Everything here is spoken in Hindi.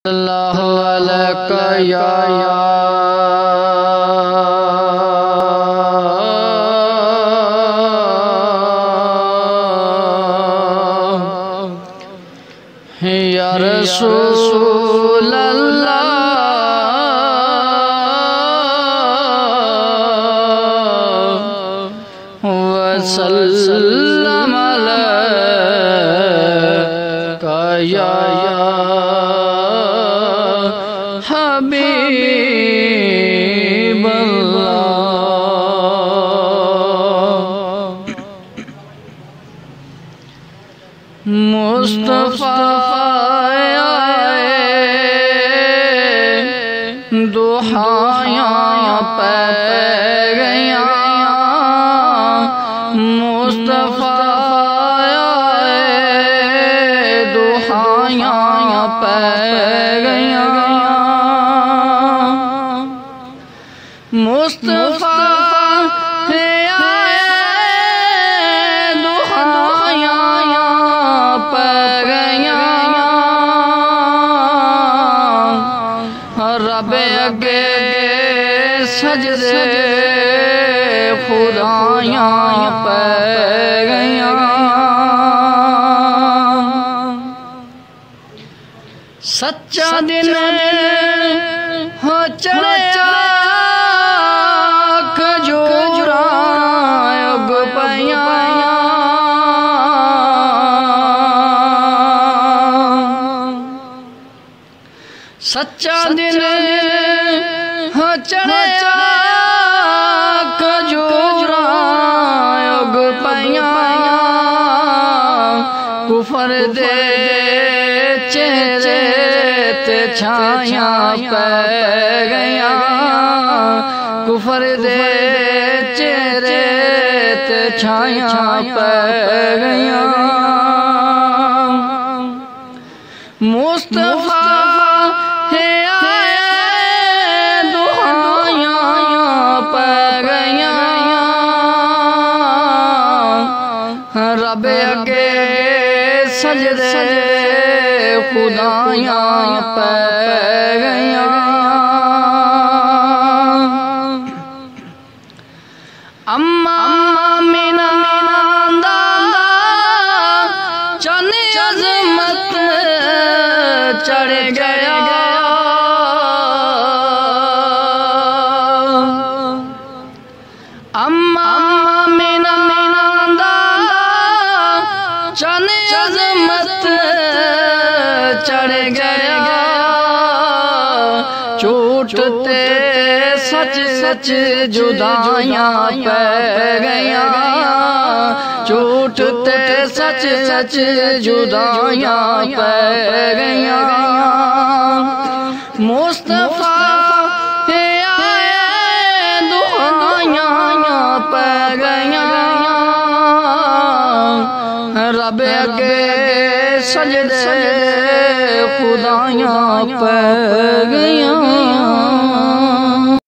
अल्लाहु अलैका या रसूल अल्लाह वसल्लम अलैका या हबीब अल्लाह। मुस्तफा दुहायां पै गया मुस्तफा दुहायां पै गया मुस्तफा रब अगे सजदे खुदायां पै गया सच्चा दिन हो चढ़ा खजूरा उग पया सच्चा दिल हो चढ़ा खजूरा उग पया कुफर दे चेहरे ते छाया पै गया कुफर दे चेहरे ते छाया पै गया मुस्तफा रब अगे सजदे खुदायां पै गया अम्मा मीना दा चन अज़मत चढ़ गया अम्मा मीना चन अज़मत चढ़ गया झूठ ते सच सच जुदाइयां पै गया झूठ ते सच सच जुदाइयां पै गया मुस्तफा दुहाइयां पै गया रब अगे सजदे खुदायां पै गया।